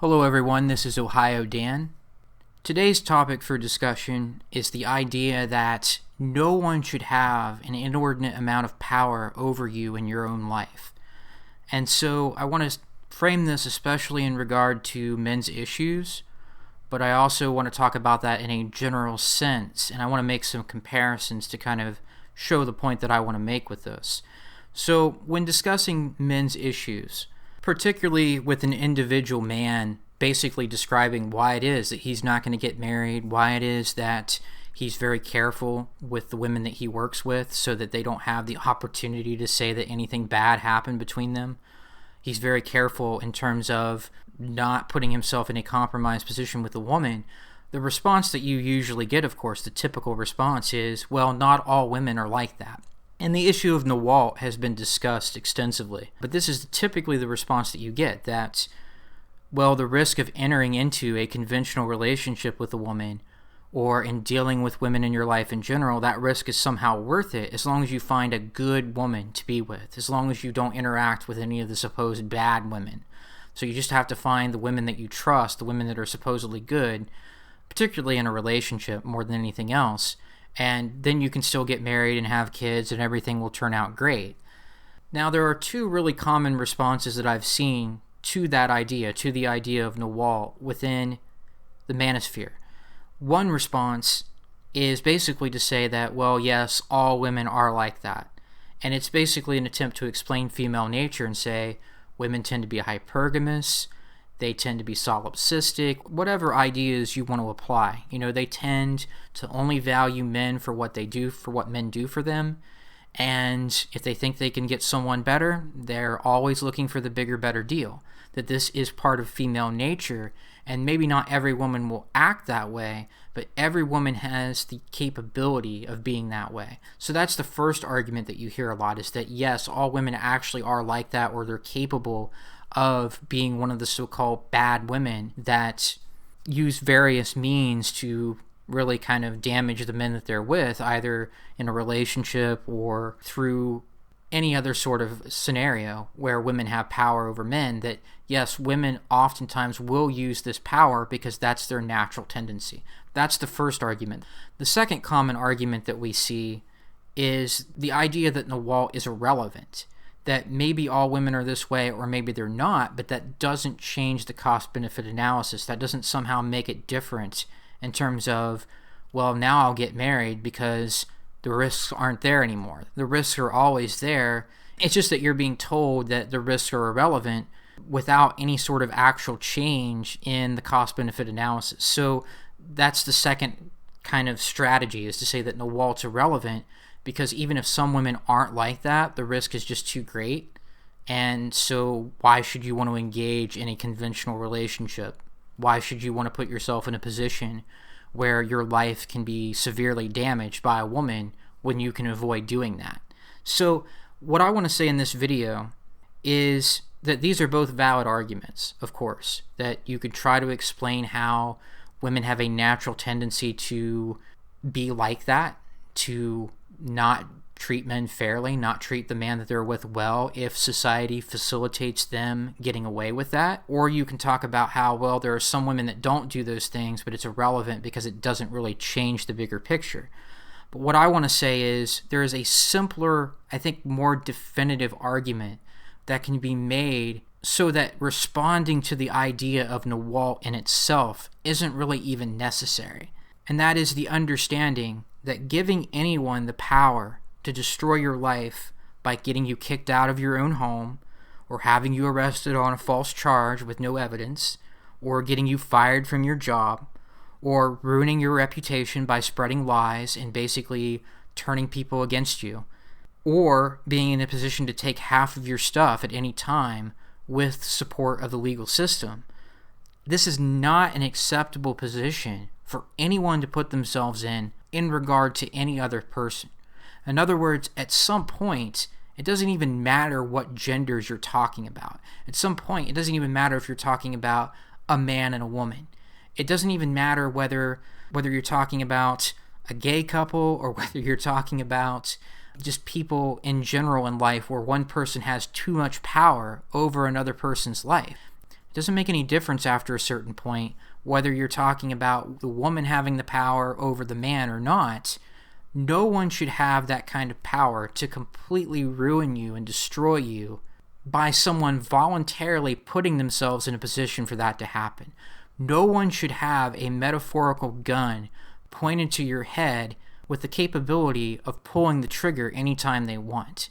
Hello everyone, this is Ohio Dan. Today's topic for discussion is the idea that no one should have an inordinate amount of power over you in your own life. And so I want to frame this especially in regard to men's issues, but I also want to talk about that in a general sense, and I want to make some comparisons to kind of show the point that I want to make with this. So when discussing men's issues, particularly with an individual man basically describing why it is that he's not going to get married, why it is that he's very careful with the women that he works with so that they don't have the opportunity to say that anything bad happened between them. He's very careful in terms of not putting himself in a compromised position with a woman. The response that you usually get, of course, the typical response is, well, not all women are like that. And the issue of NWALT has been discussed extensively. But this is typically the response that you get, that, well, the risk of entering into a conventional relationship with a woman or in dealing with women in your life in general, that risk is somehow worth it as long as you find a good woman to be with, as long as you don't interact with any of the supposed bad women. So you just have to find the women that you trust, the women that are supposedly good, particularly in a relationship more than anything else. And then you can still get married and have kids and everything will turn out great. Now, there are two really common responses that I've seen to that idea, to the idea of NWALT within the manosphere. One response is basically to say that, well, yes, all women are like that. And it's basically an attempt to explain female nature and say women tend to be hypergamous, they tend to be solipsistic, whatever ideas you want to apply. You know, they tend to only value men for what they do, for what men do for them. And if they think they can get someone better, they're always looking for the bigger, better deal. That this is part of female nature. And maybe not every woman will act that way, but every woman has the capability of being that way. So that's the first argument that you hear a lot, is that yes, all women actually are like that, or they're capable of being one of the so-called bad women that use various means to really kind of damage the men that they're with, either in a relationship or through any other sort of scenario where women have power over men. That yes, women oftentimes will use this power because that's their natural tendency. That's the first argument. The second common argument that we see is the idea that NWALT is irrelevant. That maybe all women are this way or maybe they're not, but that doesn't change the cost-benefit analysis. That doesn't somehow make it different in terms of, well, now I'll get married because the risks aren't there anymore. The risks are always there. It's just that you're being told that the risks are irrelevant without any sort of actual change in the cost-benefit analysis. So that's the second kind of strategy, is to say that NWALT's irrelevant, because even if some women aren't like that, the risk is just too great. And so why should you want to engage in a conventional relationship? Why should you want to put yourself in a position where your life can be severely damaged by a woman when you can avoid doing that? So what I want to say in this video is that these are both valid arguments, of course, that you could try to explain how women have a natural tendency to be like that, to not treat men fairly, not treat the man that they're with well if society facilitates them getting away with that. Or you can talk about how, well, there are some women that don't do those things, but it's irrelevant because it doesn't really change the bigger picture. But what I want to say is there is a simpler, I think more definitive argument that can be made so that responding to the idea of NWALT in itself isn't really even necessary. And that is the understanding that giving anyone the power to destroy your life by getting you kicked out of your own home, or having you arrested on a false charge with no evidence, or getting you fired from your job, or ruining your reputation by spreading lies and basically turning people against you, or being in a position to take half of your stuff at any time with support of the legal system. This is not an acceptable position for anyone to put themselves in regard to any other person. In other words, at some point, it doesn't even matter what genders you're talking about. At some point, it doesn't even matter if you're talking about a man and a woman. It doesn't even matter whether you're talking about a gay couple or whether you're talking about just people in general in life where one person has too much power over another person's life. Doesn't make any difference after a certain point whether you're talking about the woman having the power over the man or not. No one should have that kind of power to completely ruin you and destroy you by someone voluntarily putting themselves in a position for that to happen. No one should have a metaphorical gun pointed to your head with the capability of pulling the trigger anytime they want.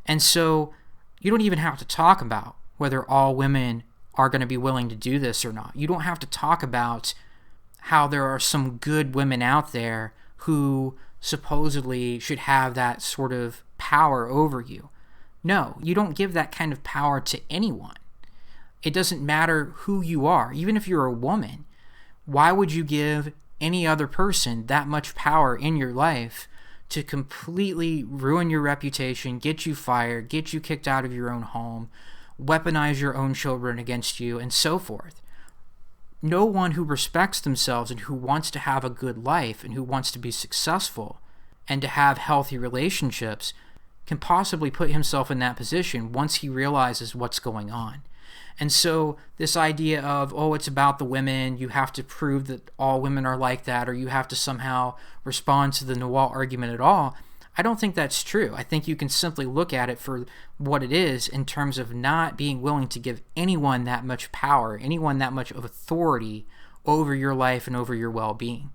And so you don't even have to talk about whether all women are going to be willing to do this or not. You don't have to talk about how there are some good women out there who supposedly should have that sort of power over you. No, you don't give that kind of power to anyone. It doesn't matter who you are. Even if you're a woman, why would you give any other person that much power in your life to completely ruin your reputation, get you fired, get you kicked out of your own home, weaponize your own children against you, and so forth? No one who respects themselves and who wants to have a good life and who wants to be successful and to have healthy relationships can possibly put himself in that position once he realizes what's going on. And so this idea of, oh, it's about the women, you have to prove that all women are like that, or you have to somehow respond to the Nawal argument at all, I don't think that's true. I think you can simply look at it for what it is in terms of not being willing to give anyone that much power, anyone that much of authority over your life and over your well-being.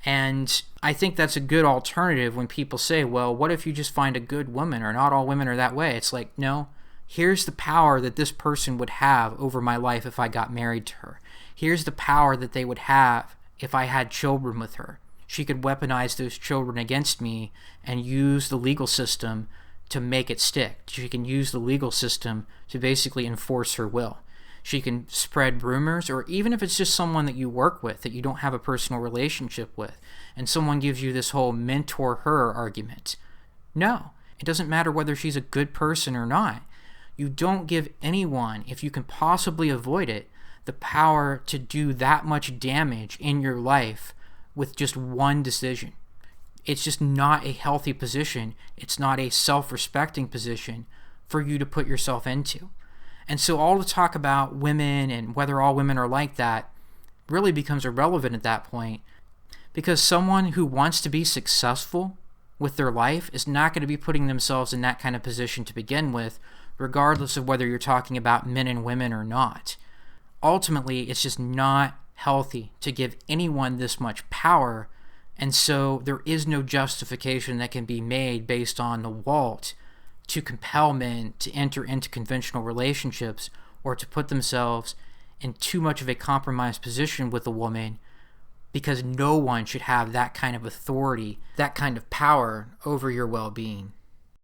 And I think that's a good alternative when people say, well, what if you just find a good woman, or not all women are that way? It's like, no, here's the power that this person would have over my life if I got married to her. Here's the power that they would have if I had children with her. She could weaponize those children against me and use the legal system to make it stick. She can use the legal system to basically enforce her will. She can spread rumors, or even if it's just someone that you work with that you don't have a personal relationship with, and someone gives you this whole mentor her argument. No, it doesn't matter whether she's a good person or not. You don't give anyone, if you can possibly avoid it, the power to do that much damage in your life with just one decision. It's just not a healthy position. It's not a self-respecting position for you to put yourself into. And so all the talk about women and whether all women are like that really becomes irrelevant at that point, because someone who wants to be successful with their life is not going to be putting themselves in that kind of position to begin with, regardless of whether you're talking about men and women or not. Ultimately, it's just not healthy to give anyone this much power, and so there is no justification that can be made based on Nawalt to compel men to enter into conventional relationships or to put themselves in too much of a compromised position with a woman, because no one should have that kind of authority, that kind of power over your well-being.